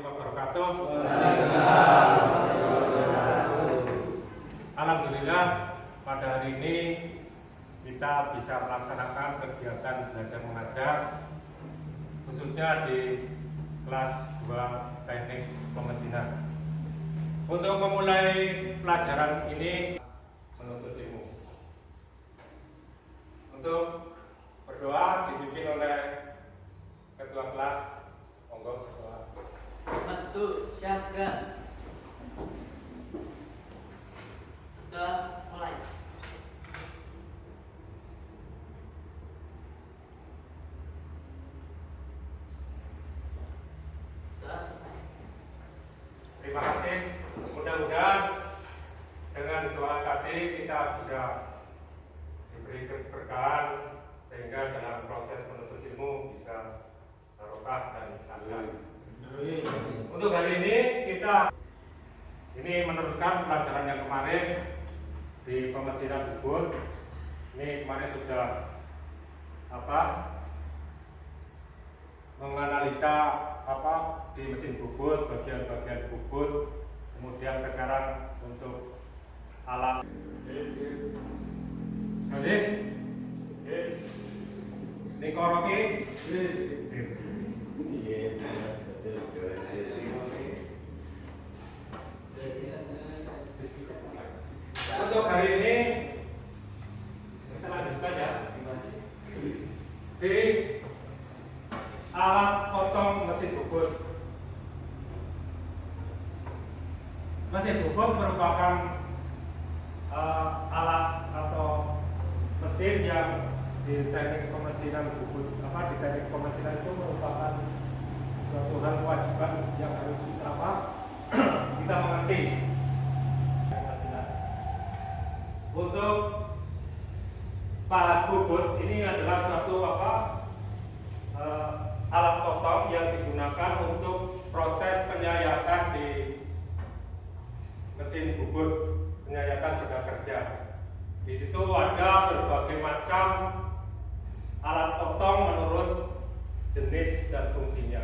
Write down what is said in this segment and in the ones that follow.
wabarakatuh. Alhamdulillah pada hari ini kita bisa melaksanakan kegiatan belajar mengajar khususnya di kelas 2 teknik pemesinan. Untuk memulai pelajaran ini menuntut ilmu. Untuk berdoa dipimpin oleh ketua kelas. Monggo ketua. Betul, siapkan. Sudah mulai. Sudah selesai. Terima kasih. Mudah-mudahan dengan doa tadi kita bisa diberi keberkahan sehingga dalam proses menuntut ilmu bisa barokah dan lancar. Untuk hari ini kita meneruskan pelajaran yang kemarin di pemesinan bubut. Ini kemarin sudah menganalisa di mesin bubut, bagian-bagian bubut. Kemudian sekarang untuk alat ini koroki. Untuk hari ini kita lanjutkan ya di alat potong mesin bubut. Mesin bubut merupakan alat atau mesin yang di teknik pemesinan bubut di teknik pemesinan itu merupakan suatu hal kewajiban yang harus kita mengerti. Untuk pahat bubut ini adalah suatu alat potong yang digunakan untuk proses penyayakan di mesin bubut, penyayakan benda kerja. Di situ ada berbagai macam alat potong menurut jenis dan fungsinya.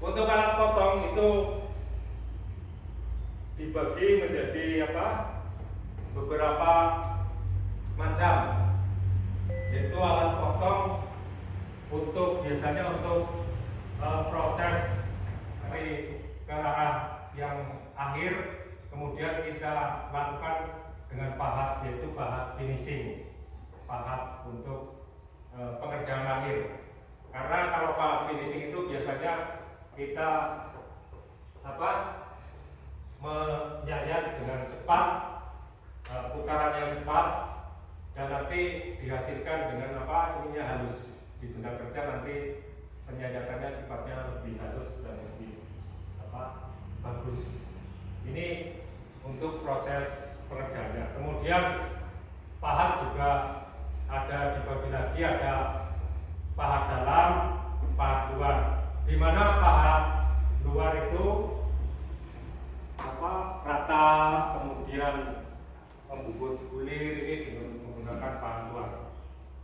Untuk alat potong itu dibagi menjadi beberapa macam, yaitu alat potong biasanya untuk proses ke arah yang akhir, kemudian kita lakukan dengan pahat, yaitu pahat finishing, pahat untuk pengerjaan akhir. Karena kalau pahat finishing itu biasanya kita menyayat dengan cepat, putaran yang cepat, dan nanti dihasilkan dengan halus di benda kerja. Nanti penyayatannya sifatnya lebih halus dan lebih bagus. Ini untuk proses pengerjaannya. Kemudian pahat juga ada dibagi lagi, ada pahat dalam, pahat luar. Di mana pahat luar itu rata, kemudian membubut bulir, ini menggunakan pahat luar.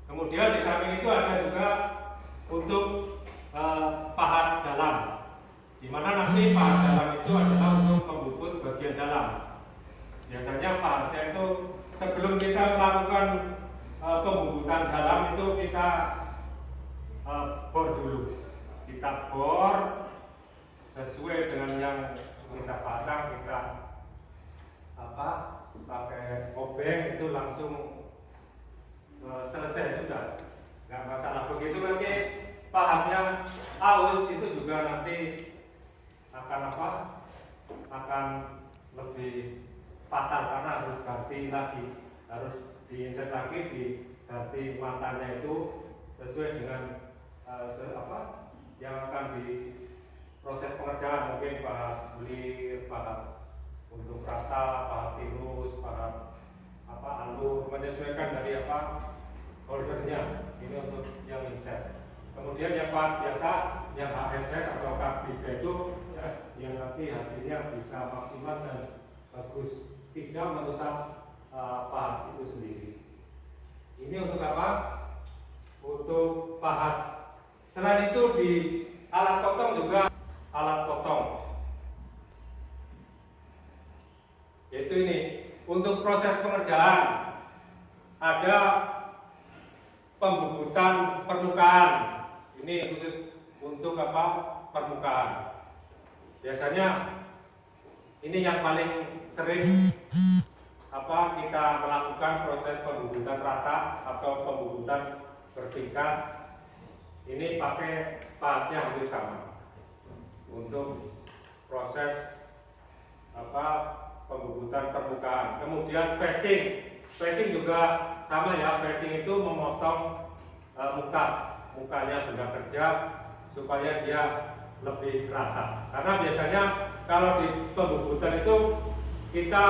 Kemudian di samping itu ada juga untuk pahat dalam, di mana nanti pahat dalam itu adalah untuk membubut bagian dalam. Biasanya pahatnya itu sebelum kita melakukan pembubutan dalam itu kita bor dulu. Kita bor sesuai dengan yang kita pasang, kita pakai obeng itu langsung selesai sudah, nggak masalah. Begitu nanti pahatnya aus itu juga nanti akan lebih fatal karena harus ganti lagi, harus diinset lagi, diganti mantannya itu sesuai dengan yang akan di proses pengerjaan. Mungkin pahat bulir, pahat untuk rata, pahat tirus, pahat alur, menyesuaikan dari holdernya. Ini untuk yang inset. Kemudian yang pahat biasa, yang HSS atau K3 itu yang nanti hasilnya bisa maksimal dan bagus, tidak merusak pahat itu sendiri. Ini untuk untuk pahat. Selain itu di alat potong juga untuk proses pengerjaan ada pembubutan permukaan. Ini khusus untuk apa? Permukaan. Biasanya ini yang paling sering apa kita melakukan proses pembubutan rata atau pembubutan bertingkat. Ini pakai pahatnya hampir sama untuk proses apa pembubutan permukaan. Kemudian facing juga sama ya. Facing itu memotong mukanya benda kerja supaya dia lebih rata. Karena biasanya kalau di pembubutan itu kita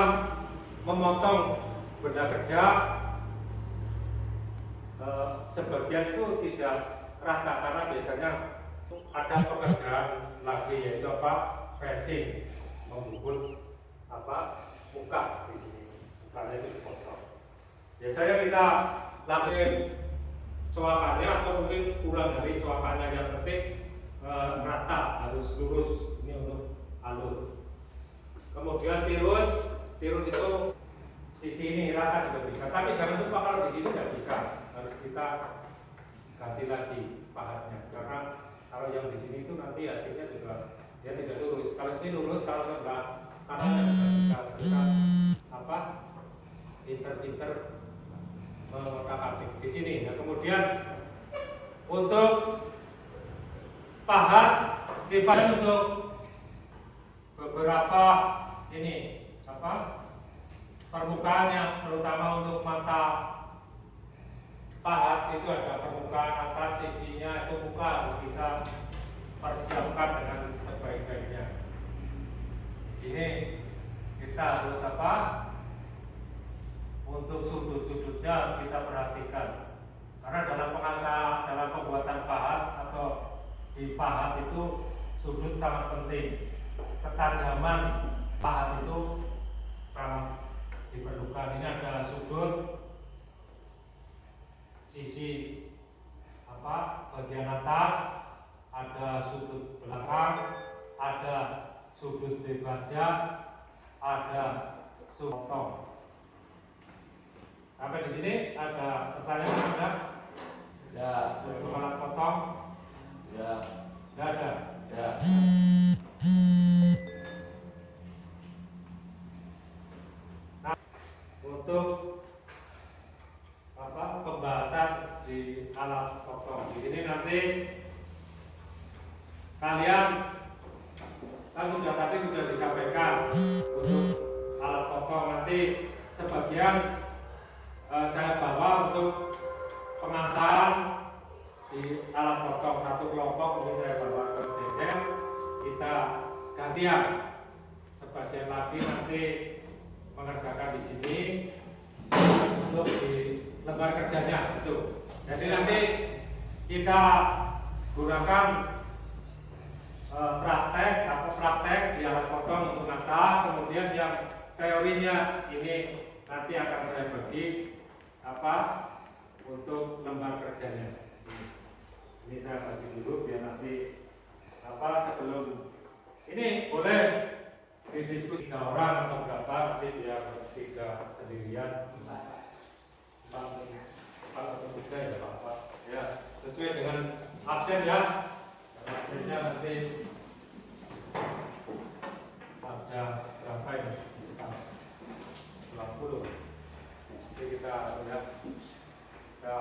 memotong benda kerja sebagian itu tidak rata karena biasanya ada pekerjaan lagi yaitu apa? Facing, membubut apa? Muka di sini. Mukanya itu dipotong. Biasanya kita lakukan coakannya atau mungkin kurang dari coakannya, yang penting rata, harus lurus. Ini untuk alur. Kemudian tirus itu sisi ini rata juga bisa, tapi jangan lupa kalau di sini tidak bisa, harus kita ganti lagi pahatnya, karena kalau yang di sini itu nanti hasilnya juga dia tidak lurus. Kalau sini lurus, kalau enggak kanannya bisa kita apa pinter-pinter mengotak-atik di sini. Nah, kemudian untuk pahat sifatnya untuk beberapa ini apa permukaannya, terutama untuk mata pahat itu ada permukaan atas, sisinya itu muka harus kita persiapkan dengan sebaik-baiknya. Di sini kita harus apa? Untuk sudut-sudutnya harus kita perhatikan. Karena dalam pengasahan, dalam pembuatan pahat atau di pahat itu sudut sangat penting. Ketajaman pahat itu sangat diperlukan. Ini ada sudut sisi apa bagian atas, ada sudut belakang, ada sudut bebas jam, ada sudut potong. Sampai di sini ada pertanyaan ada? Ya. Untuk alat potong? Ya. Tidak ada. Ya. Nah, untuk apa pembahasan di alat potong di sini nanti kalian kan tadi sudah disampaikan untuk alat potong, nanti sebagian saya bawa untuk pengasahan di alat potong satu kelompok, mungkin saya bawa ke bengkel, kita gantian, sebagian lagi nanti mengerjakan di sini untuk di lembar kerjanya itu. Jadi nanti kita gunakan praktek di alat potong untuk ngasah, kemudian yang teorinya ini nanti akan saya bagi apa untuk lembar kerjanya. Ini saya bagi dulu biar nanti apa sebelum ini boleh didiskusi 3 orang atau berapa, nanti biar 3 sendirian. 4 atau 3 ya Pak. Ya, sesuai dengan absen ya. Absennya nanti ada berapa ini? 80. Jadi kita lihat, kita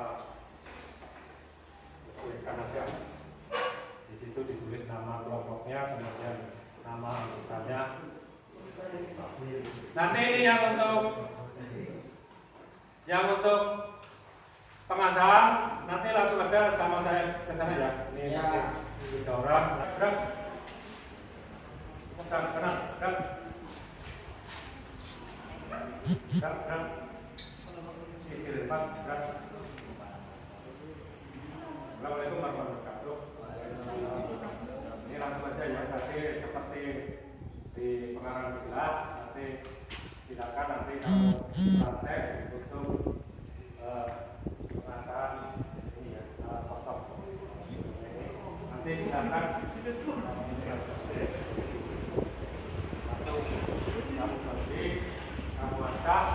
sesuaikan aja. Di situ ditulis nama kelompoknya, kemudian nama anggotanya. Nanti ini yang untuk pengasahan nanti langsung aja sama saya ke sana ya. Ini ya. 3 orang. Assalamualaikum warahmatullahi wabarakatuh. Ini langsung aja ya. Tadi seperti di pengarang di kelas, nanti silakan nanti kamu praktek untuk pengasahan ini ya, potong. Nanti silakan kamu bagi, kamu masak.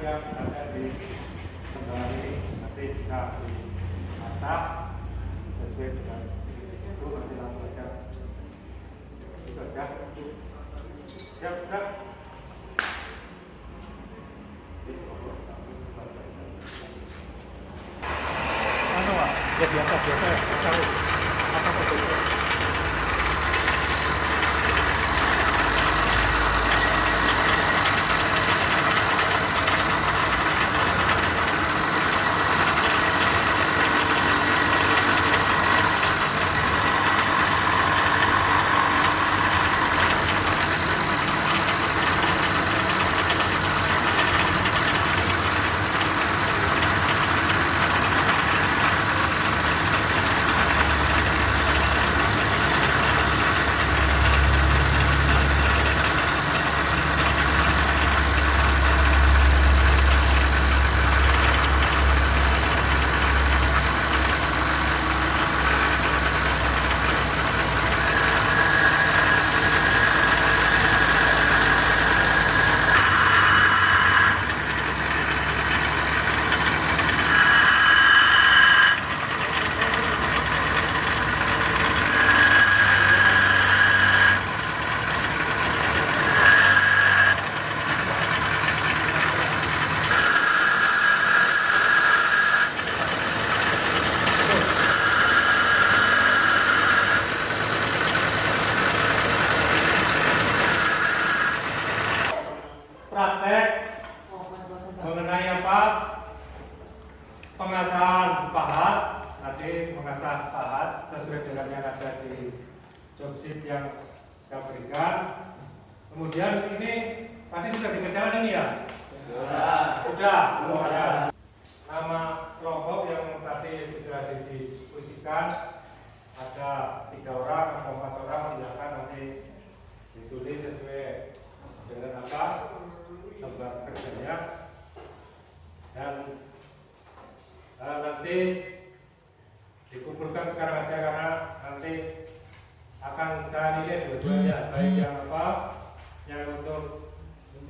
yang ada di lembaga ini nanti bisa dimasak sesuai dengan itu, nanti langsung aja itu aja. Siap, Kak? Ya biasa ya. Apa betul? Praktek mengenai apa? Pengasahan pahat. Tadi mengasah pahat sesuai dengan yang ada di job sheet yang saya berikan. Kemudian ini tadi sudah dikerjakan ini ya? Sudah. Ya. Nama kelompok yang tadi sudah didiskusikan ada 3 orang atau 4 orang, silakan nanti ditulis sesuai dengan apa lembar kerjanya, dan nanti dikumpulkan sekarang aja karena nanti akan saya nilai dua-duanya, baik yang apa yang untuk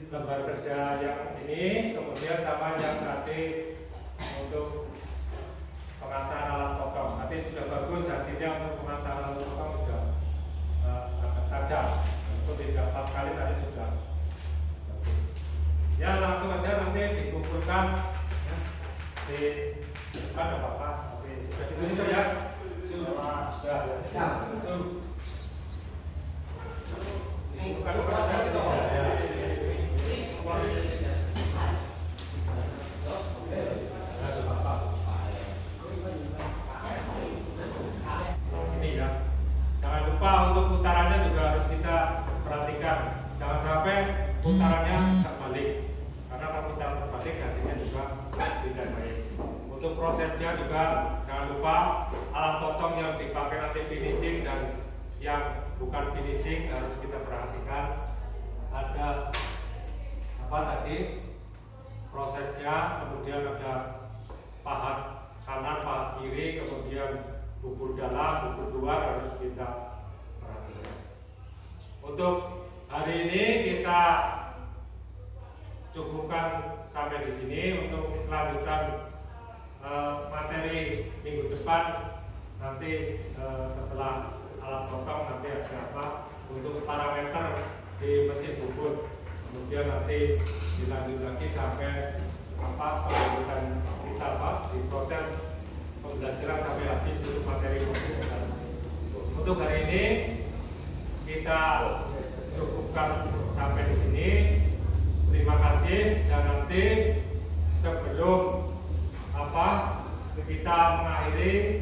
lembar kerja yang ini, kemudian sama yang nanti untuk pengasahan alat potong. Nanti sudah bagus hasilnya untuk pengasahan alat potong, sudah tajam, itu tidak pas sekali tadi sudah bagus. Ya langsung aja nanti dikumpulkan ya, di depan apa-apa. Oke, sudah ditulis ya? Sudah. Ini bukan kerja kita ya. Ini ya. Jangan lupa untuk putarannya juga harus kita perhatikan. Jangan sampai putarannya terbalik. Karena kalau putaran terbalik hasilnya juga tidak baik. Untuk prosesnya juga jangan lupa alat potong yang dipakai nanti finishing dan yang bukan finishing harus kita perhatikan. Ada apa tadi prosesnya, kemudian ada pahat kanan, pahat kiri, kemudian bubur dalam, bubur luar harus kita perhatikan. Untuk hari ini kita cukupkan sampai di sini. Untuk kelanjutan materi minggu depan nanti setelah alat potong nanti ada apa untuk parameter di mesin bubut, kemudian nanti dilanjut lagi sampai apa pengambilan kita apa di proses pembelajaran sampai habis untuk materi mesin. Untuk hari ini kita cukupkan sampai di sini. Terima kasih, dan nanti sebelum apa kita mengakhiri